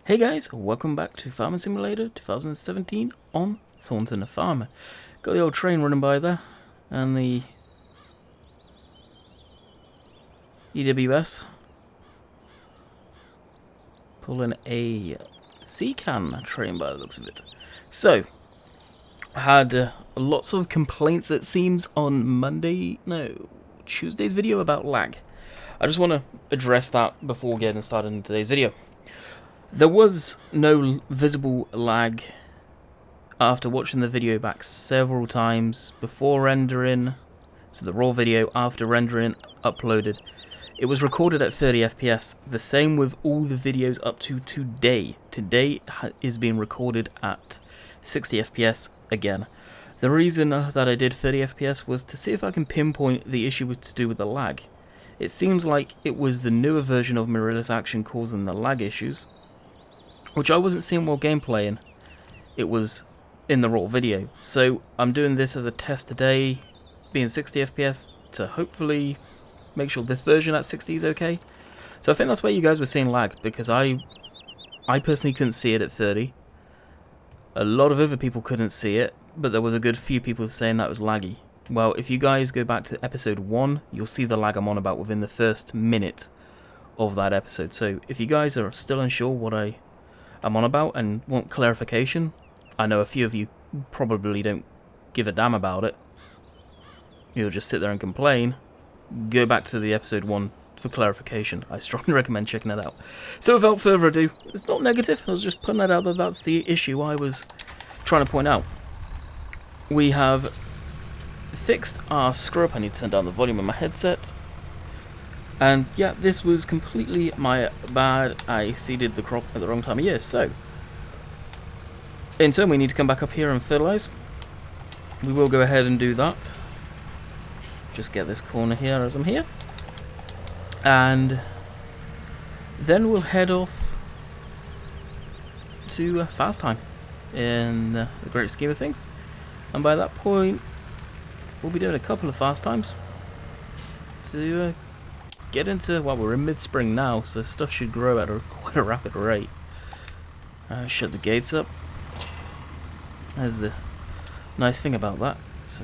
Hey guys, welcome back to Farming Simulator 2017 on Thornton Farm. Got the old train running by there, and the EWS pulling a sea can train by the looks of it. So, I had lots of complaints, it seems, on Tuesday's video about lag. I just want to address that before getting started in today's video. There was no visible lag after watching the video back several times before rendering, so the raw video after rendering uploaded. It was recorded at 30 FPS, the same with all the videos up to today. Today is being recorded at 60 FPS again. The reason that I did 30 FPS was to see if I can pinpoint the issue to do with the lag. It seems like it was the newer version of mirrorless action causing the lag issues, which I wasn't seeing while gameplaying. It was in the raw video. So I'm doing this as a test today, being 60 FPS, to hopefully make sure this version at 60 is okay. So I think that's why you guys were seeing lag, because I personally couldn't see it at 30. A lot of other people couldn't see it, but there was a good few people saying that was laggy. Well, if you guys go back to episode 1, you'll see the lag I'm on about within the first minute of that episode. So if you guys are still unsure what I'm on about and want clarification, I know a few of you probably don't give a damn about it. You'll just sit there and complain. Go back to the episode 1 for clarification. I strongly recommend checking it out. So without further ado, it's not negative, I was just putting that out there. That's the issue I was trying to point out. We have fixed our screw up. I need to turn down the volume of my headset. And yeah, this was completely my bad. I seeded the crop at the wrong time of year. So, in turn, we need to come back up here and fertilize. We will go ahead and do that. Just get this corner here as I'm here. And then we'll head off to fast time in the great scheme of things. And by that point, we'll be doing a couple of fast times to get into, well, we're in mid-spring now, so stuff should grow at quite a rapid rate. Shut the gates up. That's the nice thing about that. So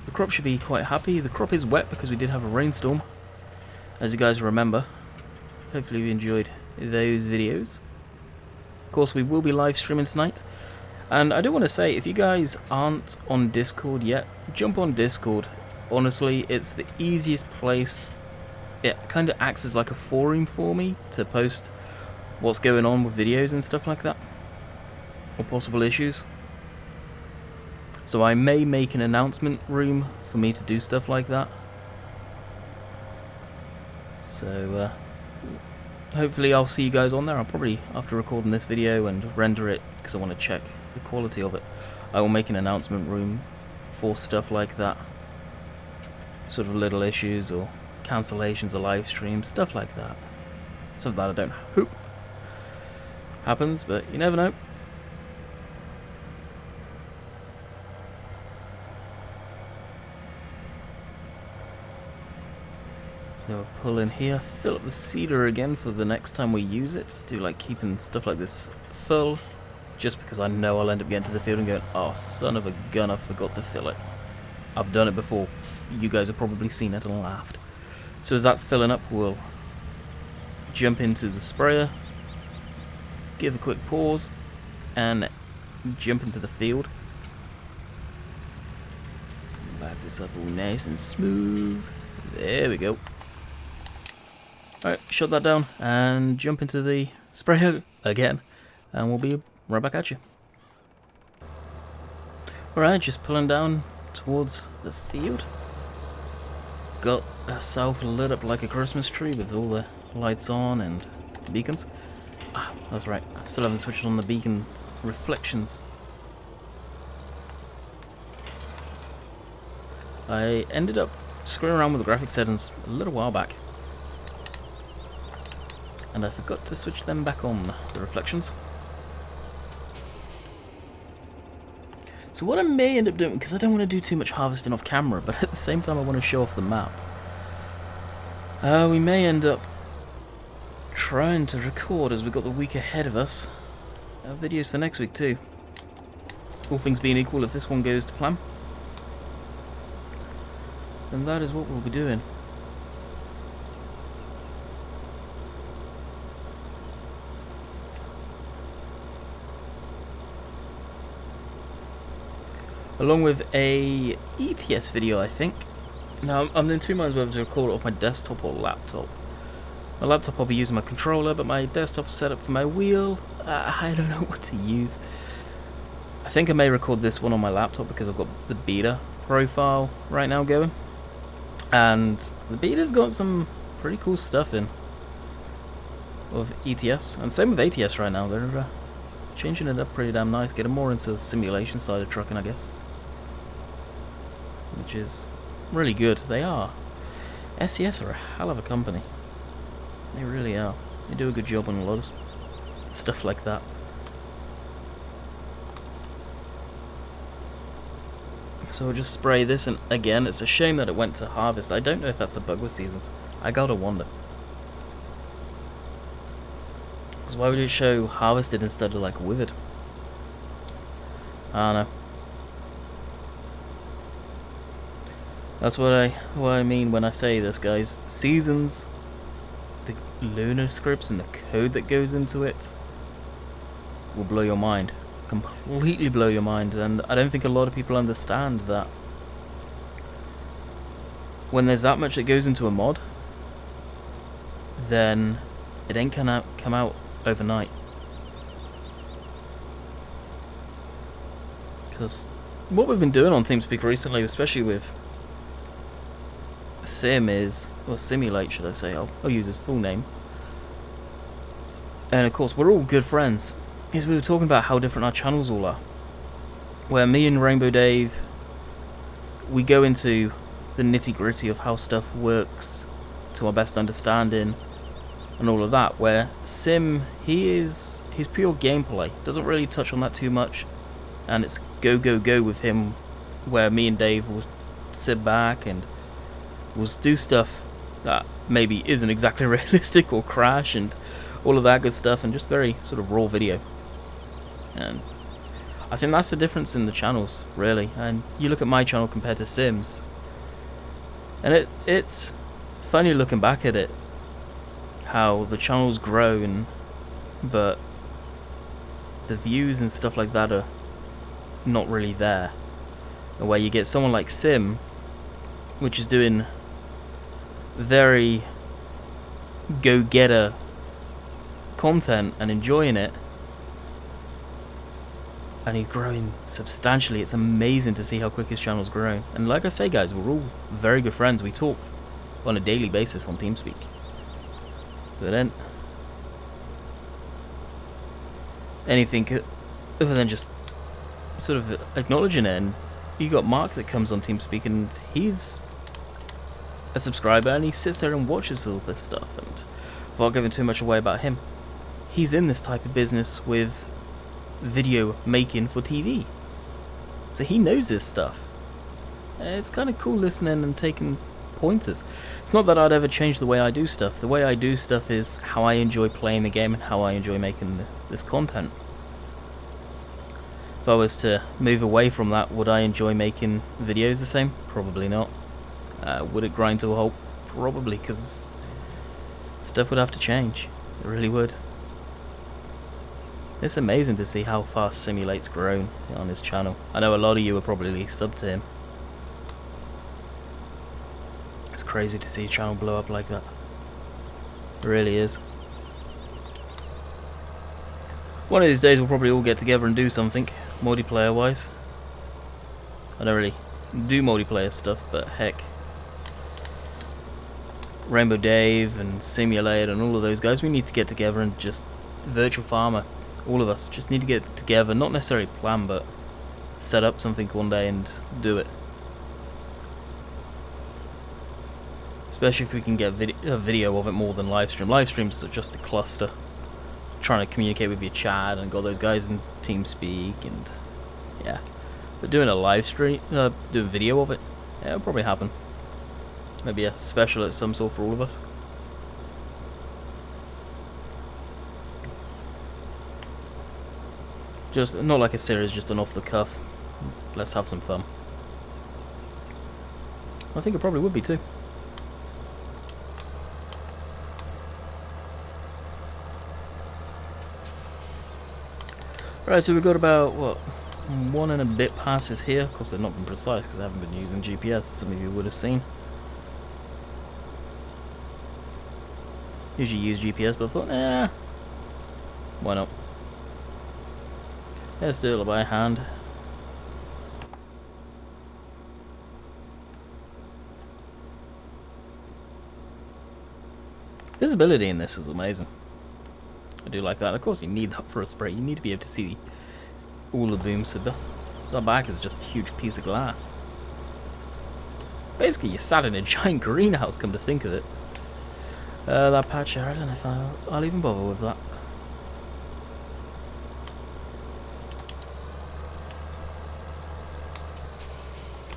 the crop should be quite happy. The crop is wet because we did have a rainstorm, as you guys remember. Hopefully you enjoyed those videos. Of course, we will be live streaming tonight. And I do want to say, if you guys aren't on Discord yet, jump on Discord. Honestly, it's the easiest place. It kind of acts as like a forum for me to post what's going on with videos and stuff like that, or possible issues. So I may make an announcement room for me to do stuff like that. So hopefully I'll see you guys on there. I'll probably, after recording this video and render it, because I want to check the quality of it, I will make an announcement room for stuff like that. Sort of little issues or cancellations of live streams, stuff like that. Something that I don't hope happens, but you never know. So I'll pull in here, fill up the seeder again for the next time we use it. Do like keeping stuff like this full, just because I know I'll end up getting to the field and going, oh son of a gun, I forgot to fill it. I've done it before. You guys have probably seen it and laughed. So as that's filling up, we'll jump into the sprayer, give a quick pause, and jump into the field. Back this up all nice and smooth. There we go. Alright, shut that down and jump into the sprayer again, and we'll be right back at you. Alright, just pulling down towards the field. Got ourselves lit up like a Christmas tree with all the lights on and beacons. Ah, that's right, I still haven't switched on the beacons reflections. I ended up screwing around with the graphic settings a little while back, and I forgot to switch them back on, the reflections. So what I may end up doing, because I don't want to do too much harvesting off camera, but at the same time I want to show off the map, we may end up trying to record as we've got the week ahead of us. Videos for next week too. All things being equal, if this one goes to plan, then that is what we'll be doing. Along with a ETS video, I think. Now, I'm in two minds whether to record it off my desktop or laptop. My laptop I'll be using my controller, but my desktop's set up for my wheel. I don't know what to use. I think I may record this one on my laptop because I've got the beta profile right now going. And the beta's got some pretty cool stuff in of ETS. And same with ATS right now. They're changing it up pretty damn nice, getting more into the simulation side of trucking, I guess. Which is really good. They are. SES are a hell of a company. They really are. They do a good job on a lot of stuff like that. So we'll just spray this, and again, it's a shame that it went to harvest. I don't know if that's a bug with seasons. I gotta wonder. Because why would it show harvested instead of like withered? I don't know. That's what I mean when I say this, guys. Seasons, the lunar scripts and the code that goes into it will blow your mind. Completely blow your mind. And I don't think a lot of people understand that when there's that much that goes into a mod, then it ain't gonna come out overnight. Because what we've been doing on TeamSpeak recently, especially with Sim is, or Simulate should I say, I'll use his full name. And of course we're all good friends, is we were talking about how different our channels all are. Where me and Rainbow Dave, we go into the nitty gritty of how stuff works to our best understanding and all of that, where Sim, he's pure gameplay, doesn't really touch on that too much, and it's go go go with him, where me and Dave will sit back and we'll do stuff that maybe isn't exactly realistic or crash and all of that good stuff, and just very sort of raw video. And I think that's the difference in the channels, really. And you look at my channel compared to Sim's, and it's funny looking back at it, how the channel's grown, but the views and stuff like that are not really there. And where you get someone like Sim, which is doing very go-getter content and enjoying it, and he's growing substantially. It's amazing to see how quick his channel's grown. And like I say, guys, we're all very good friends. We talk on a daily basis on TeamSpeak. So then anything other than just sort of acknowledging it. And you got Mark that comes on TeamSpeak, and he's a subscriber, and he sits there and watches all this stuff. And without giving too much away about him, he's in this type of business with video making for TV, so he knows this stuff. It's kind of cool listening and taking pointers. It's not that I'd ever change the way I do stuff. The way I do stuff is how I enjoy playing the game and how I enjoy making this content. If I was to move away from that, would I enjoy making videos the same? Probably not. Would it grind to a halt? Probably, because stuff would have to change. It really would. It's amazing to see how fast Simulate's grown on his channel. I know a lot of you are probably subbed to him. It's crazy to see a channel blow up like that. It really is. One of these days we'll probably all get together and do something, multiplayer wise. I don't really do multiplayer stuff, but heck, Rainbow Dave and Simulate and all of those guys, we need to get together and just Virtual Farmer, all of us just need to get together, not necessarily plan, but set up something one day and do it. Especially if we can get a video of it more than live stream. Live streams are just a cluster, trying to communicate with your chat and got those guys in TeamSpeak, and yeah. But doing a live stream, doing video of it, yeah, it'll probably happen. Maybe a special at some sort for all of us. Just not like a series, just an off the cuff. Let's have some fun. I think it probably would be too. Right, so we've got about, what, 1 and a bit passes here. Of course, they've not been precise because I haven't been using GPS, as some of you would have seen. Usually use GPS, but I thought, why not? Let's do it by hand. Visibility in this is amazing. I do like that. Of course, you need that for a spray. You need to be able to see all the booms. So that back is just a huge piece of glass. Basically, you sat in a giant greenhouse, come to think of it. That patch here, I don't know if I'll even bother with that.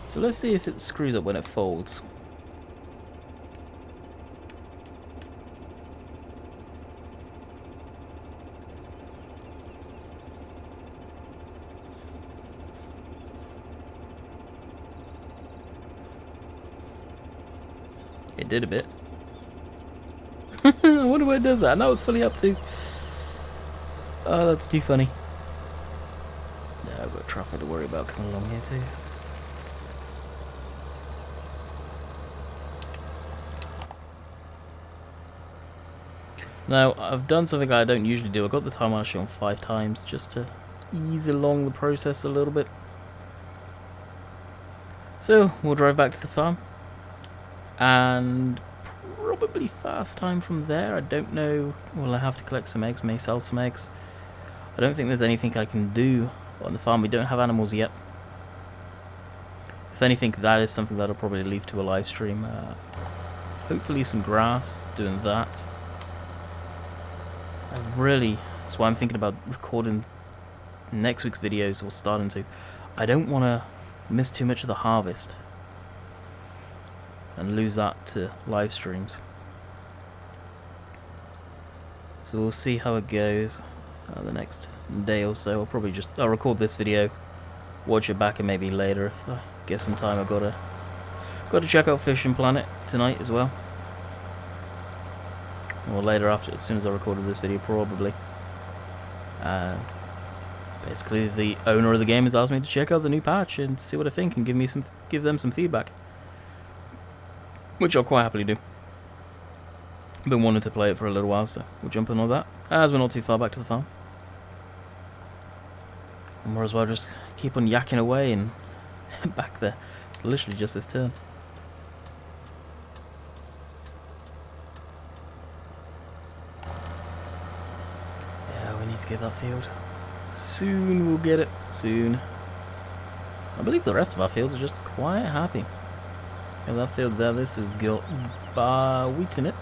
So let's see if it screws up when it folds. It did a bit. I wonder why it does that. And that was fully up too. Oh, that's too funny. Yeah, I've got traffic to worry about coming along here too. Now, I've done something I don't usually do. I got this harmonic on 5 times just to ease along the process a little bit. So, we'll drive back to the farm. And probably fast time from there. I don't know. Well, I have to collect some eggs, may sell some eggs. I don't think there's anything I can do on the farm. We don't have animals yet. If anything, that is something that'll probably lead to a live stream. Hopefully some grass, doing that. That's why I'm thinking about recording next week's videos, or starting to. I don't want to miss too much of the harvest and lose that to live streams. So we'll see how it goes the next day or so. I'll record this video, watch it back, and maybe later if I get some time. I've got to check out Fishing Planet tonight as well. Or later, after, as soon as I recorded this video, probably. Basically, the owner of the game has asked me to check out the new patch and see what I think, and give them some feedback, which I'll quite happily do. I've been wanting to play it for a little while, so we'll jump in on that as we're not too far back to the farm. And might as well just keep on yakking away and back there. It's literally just this turn. To get that field. Soon we'll get it. Soon. I believe the rest of our fields are just quite happy. And that field there, this has got wheat in it.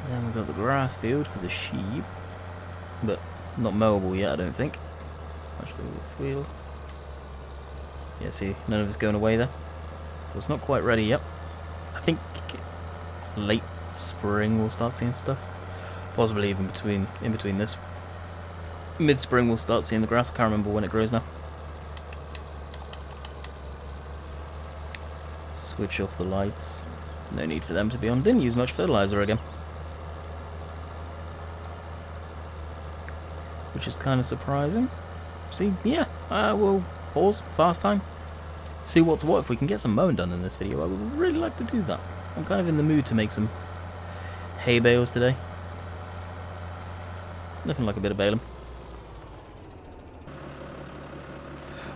Then we've got the grass field for the sheep. But not mowable yet, I don't think. Actually, field. Yeah, see, none of it's going away there. So it's not quite ready yet. I think late spring we'll start seeing stuff. Possibly even in between this. Mid-spring we'll start seeing the grass. I can't remember when it grows now. Switch off the lights. No need for them to be on. Didn't use much fertilizer again. Which is kind of surprising. See, yeah, we'll pause, fast time. See what's what. If we can get some mowing done in this video, I would really like to do that. I'm kind of in the mood to make some hay bales today. Nothing like a bit of baling.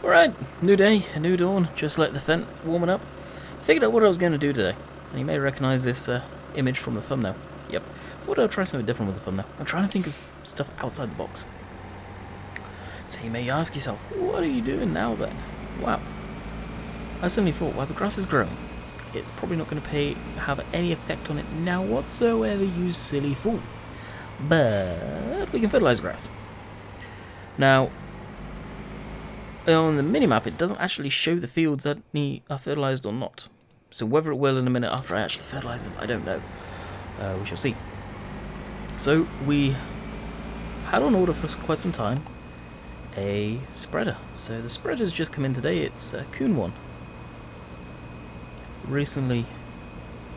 Alright, new day, a new dawn. Just let the vent warming up. Figured out what I was going to do today. And you may recognise this image from the thumbnail. Yep. Thought I'd try something different with the thumbnail. I'm trying to think of stuff outside the box. So you may ask yourself, what are you doing now then? Wow. I suddenly thought, well, the grass is growing. It's probably not going to have any effect on it now whatsoever, you silly fool. But we can fertilise grass. Now, on the minimap, it doesn't actually show the fields that are fertilised or not. So whether it will in a minute after I actually fertilise them, I don't know. We shall see. So we had on order for quite some time a spreader. So the spreader's just come in today. It's a Kuhn one. Recently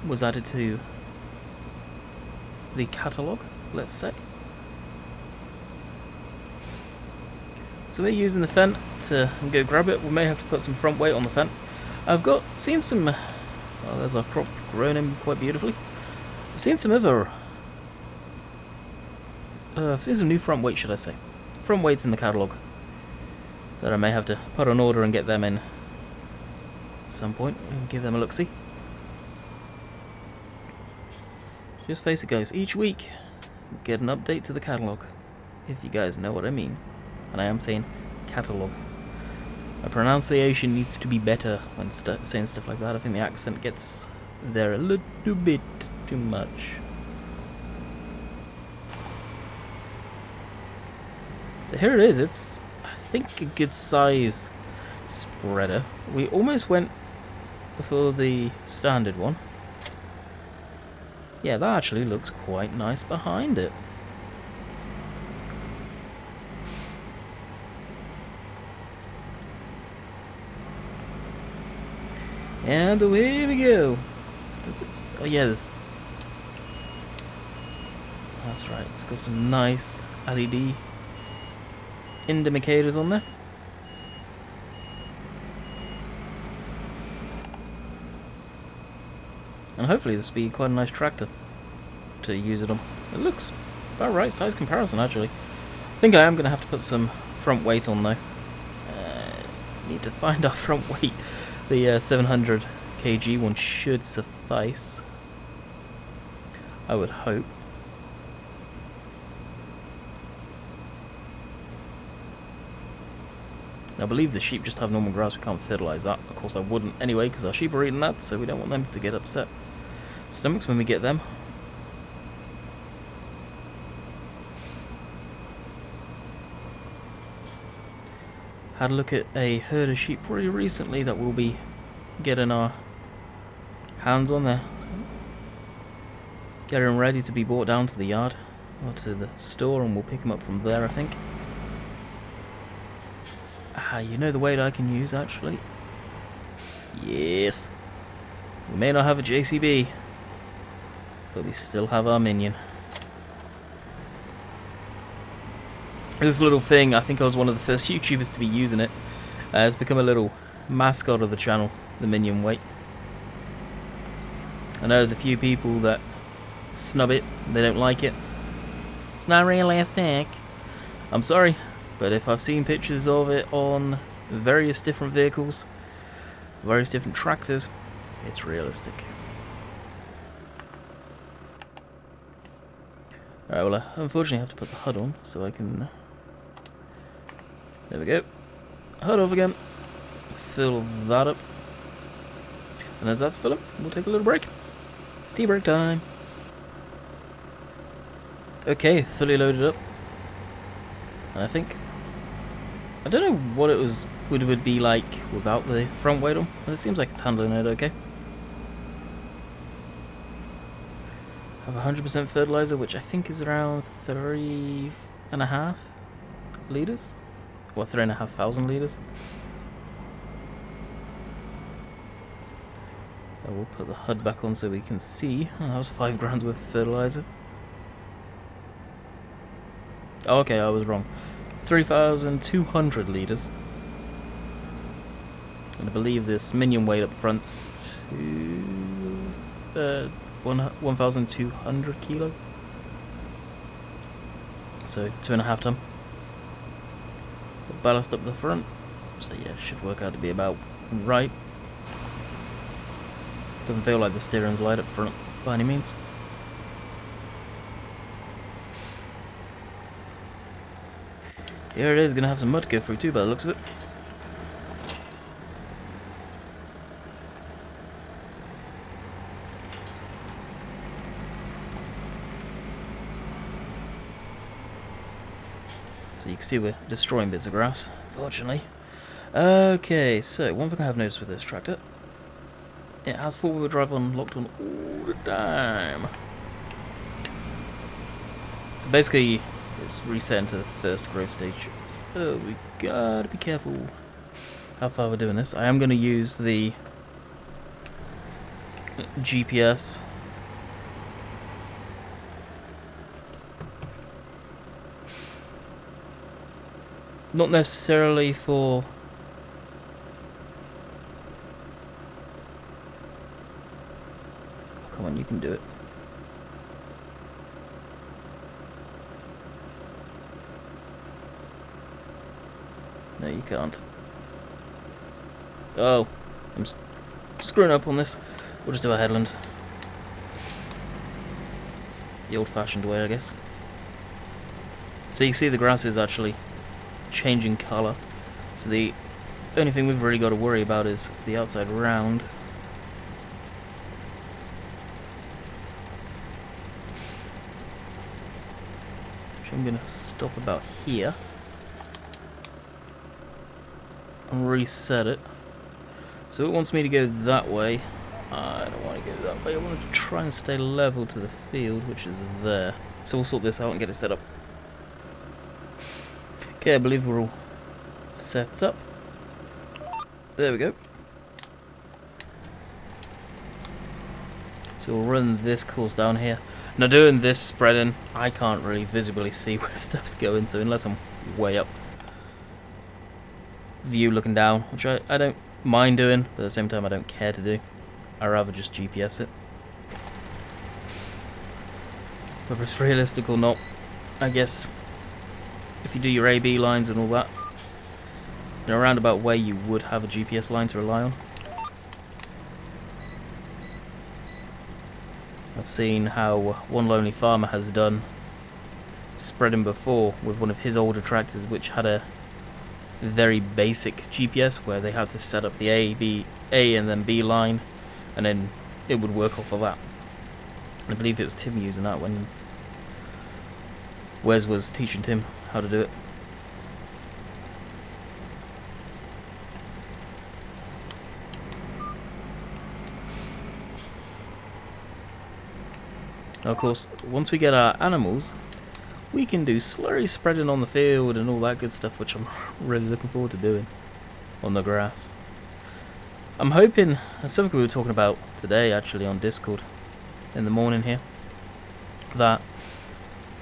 was added to the catalogue, let's say. So we're using the Fent to go grab it. We may have to put some front weight on the Fent. I've seen some... well, there's our crop grown in quite beautifully. I've seen some other... I've seen some new front weight, should I say. Front weights in the catalogue that I may have to put on order and get them in at some point and give them a look-see. Just face it, guys. Each week, get an update to the catalogue, if you guys know what I mean. And I am saying catalogue. My pronunciation needs to be better when saying stuff like that. I think the accent gets there a little bit too much. So here it is. It's, I think, a good size spreader. We almost went for the standard one. Yeah, that actually looks quite nice behind it. And away we go. Oh yeah, this. That's right. It's got some nice LED indicators on there. And hopefully this will be quite a nice tractor to use it on. It looks about right size comparison, actually. I think I am going to have to put some front weight on though. Need to find our front weight. The 700 kg one should suffice, I would hope. I believe the sheep just have normal grass, we can't fertilise that. Of course I wouldn't anyway, because our sheep are eating that, so we don't want them to get upset stomachs when we get them. Had a look at a herd of sheep pretty recently that we'll be getting our hands on there. Getting ready to be brought down to the yard or to the store, and we'll pick them up from there, I think. You know the weight I can use, actually? Yes. We may not have a JCB, but we still have our minion. This little thing, I think I was one of the first YouTubers to be using it. It's become a little mascot of the channel, the minion weight. I know there's a few people that snub it, they don't like it. It's not realistic. I'm sorry, but if I've seen pictures of it on various different vehicles, various different tractors, it's realistic. Alright, well I unfortunately have to put the HUD on so I can... There we go. HUD off again. Fill that up. And as that's filling, we'll take a little break. Tea break time. Okay, fully loaded up. And I think... I don't know what it would be like without the front weight on, but it seems like it's handling it okay. Have 100% fertilizer, which I think is around 3.5 litres. Or 3,500 litres. I will put the HUD back on so we can see. Oh, that was 5 grams worth of fertilizer. Oh, okay, I was wrong. 3,200 litres. And I believe this minion weight up front's 1,200 kilo. So 2.5 ton. With ballast up the front. So yeah, it should work out to be about right. Doesn't feel like the steering's light up front by any means. Here it is, gonna have some mud to go through too by the looks of it. So you can see we're destroying bits of grass, fortunately. Okay, so one thing I have noticed with this tractor, it has 4-wheel drive locked on all the time. So basically, It's reset into the first growth stage. So we gotta be careful how far we're doing this. I am going to use the GPS. Not necessarily for... Come on, you can do it. No, you can't. Oh, I'm screwing up on this. We'll just do a headland. The old-fashioned way, I guess. So you see the grass is actually changing colour. So the only thing we've really got to worry about is the outside round. Which I'm going to stop about here. And reset it. So it wants me to go that way. I don't want to go that way. I want to try and stay level to the field, which is there. So we'll sort this out and get it set up. Okay, I believe we're all set up. There we go. So we'll run this course down here. Now doing this spreading, I can't really visibly see where stuff's going, so unless I'm way up view looking down, which I don't mind doing, but at the same time I don't care to do. I'd rather just GPS it. Whether it's realistic or not, I guess if you do your A-B lines and all that, in a roundabout way you would have a GPS line to rely on. I've seen how one lonely farmer has done spreading before with one of his older tractors, which had a very basic GPS where they had to set up the A and then B line, and then it would work off of that. And I believe it was Tim using that when Wes was teaching Tim how to do it. Now, of course, once we get our animals, we can do slurry spreading on the field and all that good stuff, which I'm really looking forward to doing on the grass. I'm hoping, that's something we were talking about today actually on Discord in the morning here, that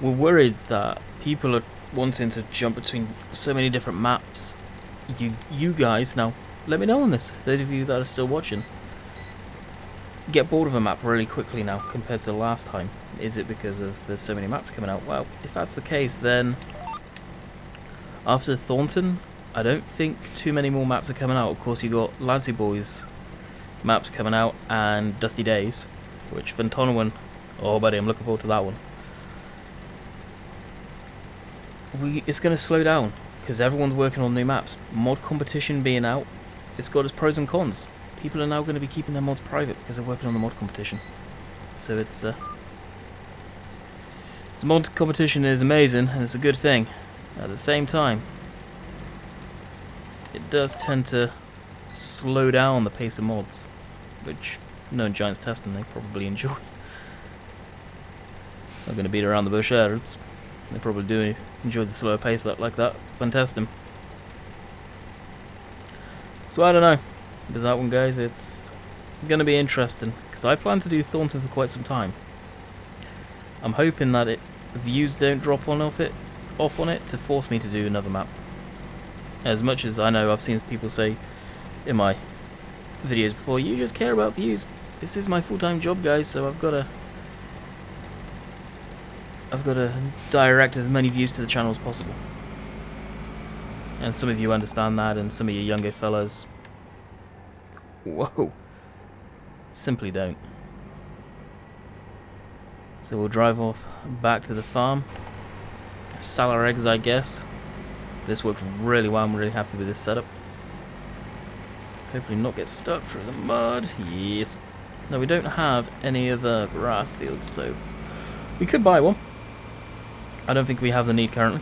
we're worried that people are wanting to jump between so many different maps. You guys, now let me know on this, those of you that are still watching, get bored of a map really quickly now compared to last time. Is it because of there's so many maps coming out? Well, if that's the case, then after Thornton, I don't think too many more maps are coming out. Of course, you got Lancy Boys maps coming out and Dusty Days, which Fantonowin, oh buddy, I'm looking forward to that one. It's going to slow down because everyone's working on new maps. Mod competition being out, it's got its pros and cons. People are now going to be keeping their mods private because they're working on the mod competition. So it's the mod competition is amazing and it's a good thing. At the same time, it does tend to slow down the pace of mods, which knowing Giants testing, they probably enjoy. I'm going to beat around the bush there. They probably do enjoy the slower pace like that when testing. So I don't know. With that one, guys, it's going to be interesting because I plan to do Thornton for quite some time. I'm hoping that views don't drop off on it to force me to do another map. As much as I know I've seen people say in my videos before, you just care about views. This is my full-time job, guys, so I've got to direct as many views to the channel as possible. And some of you understand that, and some of you younger fellas, whoa, simply don't. So we'll drive off back to the farm. Sell our eggs, I guess. This works really well. I'm really happy with this setup. Hopefully not get stuck through the mud. Yes. No, we don't have any other grass fields, so we could buy one. I don't think we have the need currently.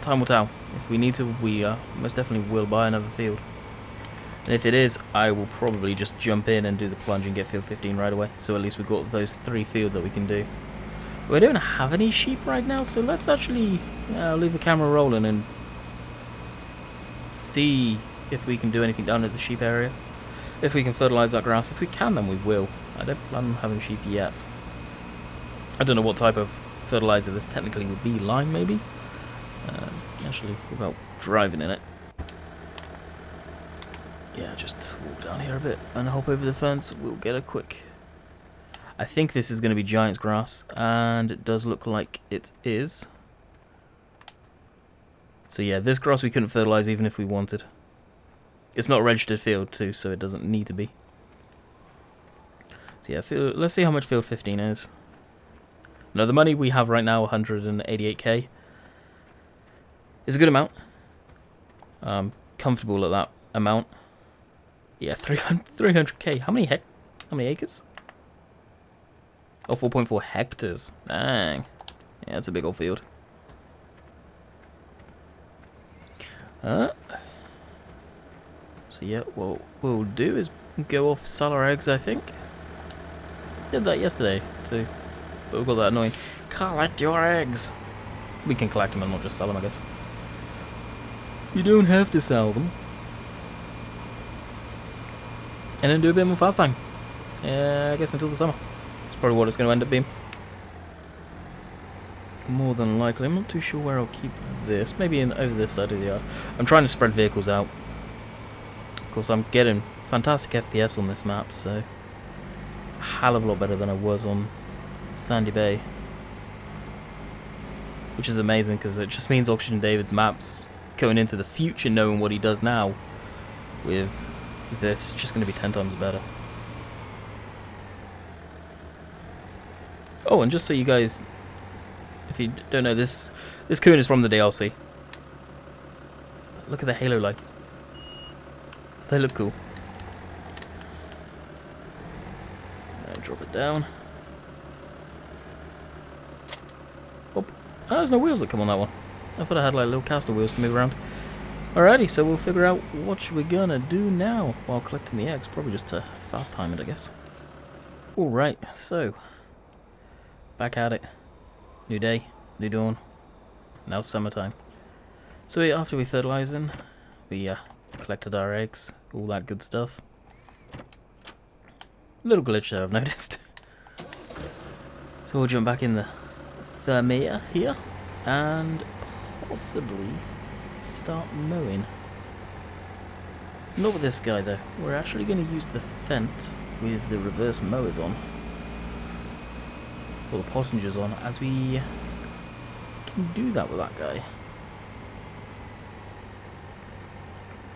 Time will tell. If we need to, we most definitely will buy another field. And if it is, I will probably just jump in and do the plunge and get field 15 right away. So at least we've got those 3 fields that we can do. We don't have any sheep right now, so let's actually leave the camera rolling and see if we can do anything down at the sheep area. If we can fertilise that grass. If we can, then we will. I don't plan on having sheep yet. I don't know what type of fertiliser this technically would be. Lime, maybe? Actually, without driving in it. Yeah, just walk down here a bit and hop over the fence. We'll get a quick... I think this is going to be Giant's grass, and it does look like it is. So yeah, this grass we couldn't fertilise even if we wanted. It's not a registered field too, so it doesn't need to be. So yeah, let's see how much field 15 is. Now the money we have right now, 188k, is a good amount. Comfortable at that amount. Yeah, 300k. How many acres? Oh, 4.4 hectares. Dang. Yeah, that's a big old field. So yeah, what we'll do is go off, sell our eggs, I think. Did that yesterday too. But we've got that annoying, collect your eggs. We can collect them and not just sell them, I guess. You don't have to sell them. And then do a bit more fast time. I guess until the summer. It's probably what it's going to end up being. More than likely. I'm not too sure where I'll keep this. Maybe over this side of the yard. I'm trying to spread vehicles out. Of course, I'm getting fantastic FPS on this map, so a hell of a lot better than I was on Sandy Bay. Which is amazing, because it just means Oxygen David's maps going into the future, knowing what he does now with this, it's just going to be 10 times better. Oh, and just so you guys, if you don't know, this coon is from the DLC. Look at the halo lights. They look cool. Drop it down. Oh, there's no wheels that come on that one. I thought I had like little caster wheels to move around. Alrighty, so we'll figure out what we're gonna do now while collecting the eggs. Probably just to fast time it, I guess. Alright, so back at it. New day, new dawn. Now summertime. So after we fertilizing, we collected our eggs, all that good stuff. Little glitch there, I've noticed. So we'll jump back in the Thermia here and possibly start mowing. Not with this guy though. We're actually going to use the Fent with the reverse mowers on, or the Pottingers on, as we can do that with that guy.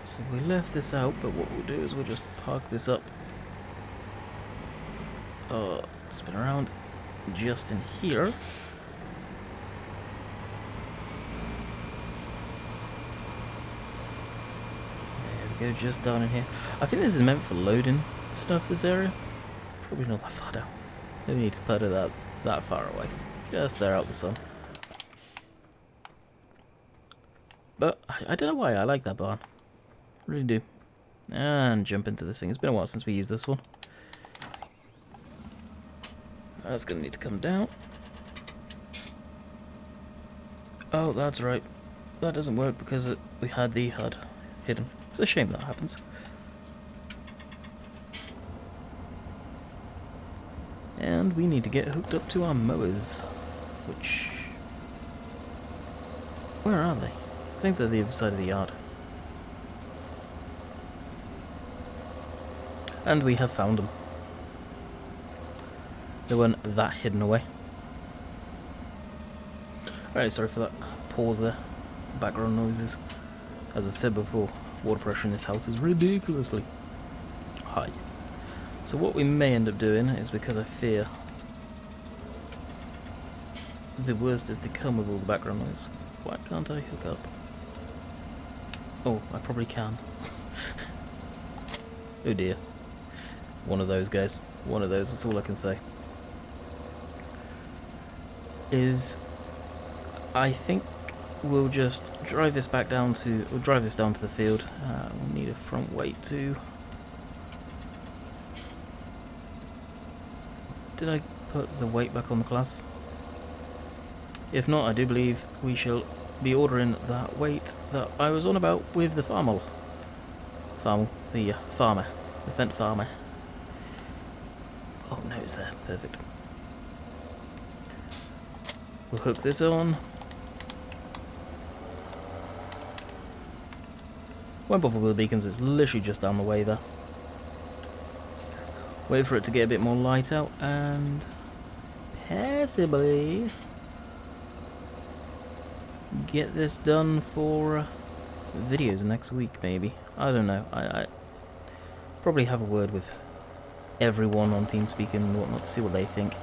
So we left this out, but what we'll do is we'll just park this up. Spin around just in here. There we go, just down in here. I think this is meant for loading stuff, this area. Probably not that far down. No need to put it that far away. Just there out the sun. But I don't know why I like that barn. Really do. And jump into this thing. It's been a while since we used this one. That's going to need to come down. Oh, that's right. That doesn't work because we had the HUD hidden. It's a shame that happens. And we need to get hooked up to our mowers. Which... where are they? I think they're the other side of the yard. And we have found them. They weren't that hidden away. Alright, sorry for that pause there. Background noises. As I've said before, water pressure in this house is ridiculously high. So what we may end up doing is, because I fear the worst is to come with all the background noise. Why can't I hook up? Oh, I probably can. Oh dear. One of those guys. One of those, that's all I can say. I think we'll just drive this back down to, we'll drive this down to the field. We'll need a front weight too. Did I put the weight back on the class? If not, I do believe we shall be ordering that weight that I was on about with the farmer. The farmer. The Fent farmer. Oh no, it's there. Perfect. We'll hook this on. Won't bother with the beacons, it's literally just down the way there. Wait for it to get a bit more light out and possibly get this done for videos next week, maybe. I don't know. I probably have a word with everyone on TeamSpeak and whatnot to see what they think.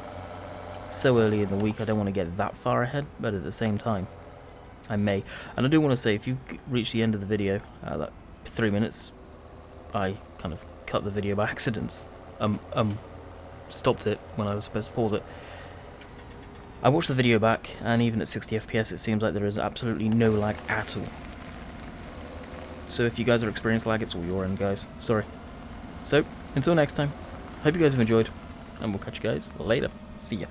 So early in the week, I don't want to get that far ahead, but at the same time, I may. And I do want to say, if you reach the end of the video, that 3 minutes, I kind of cut the video by accident. Stopped it when I was supposed to pause it. I watched the video back, and even at 60 FPS, it seems like there is absolutely no lag at all. So if you guys are experiencing lag, it's all your end, guys. Sorry. So, until next time, hope you guys have enjoyed, and we'll catch you guys later. See ya.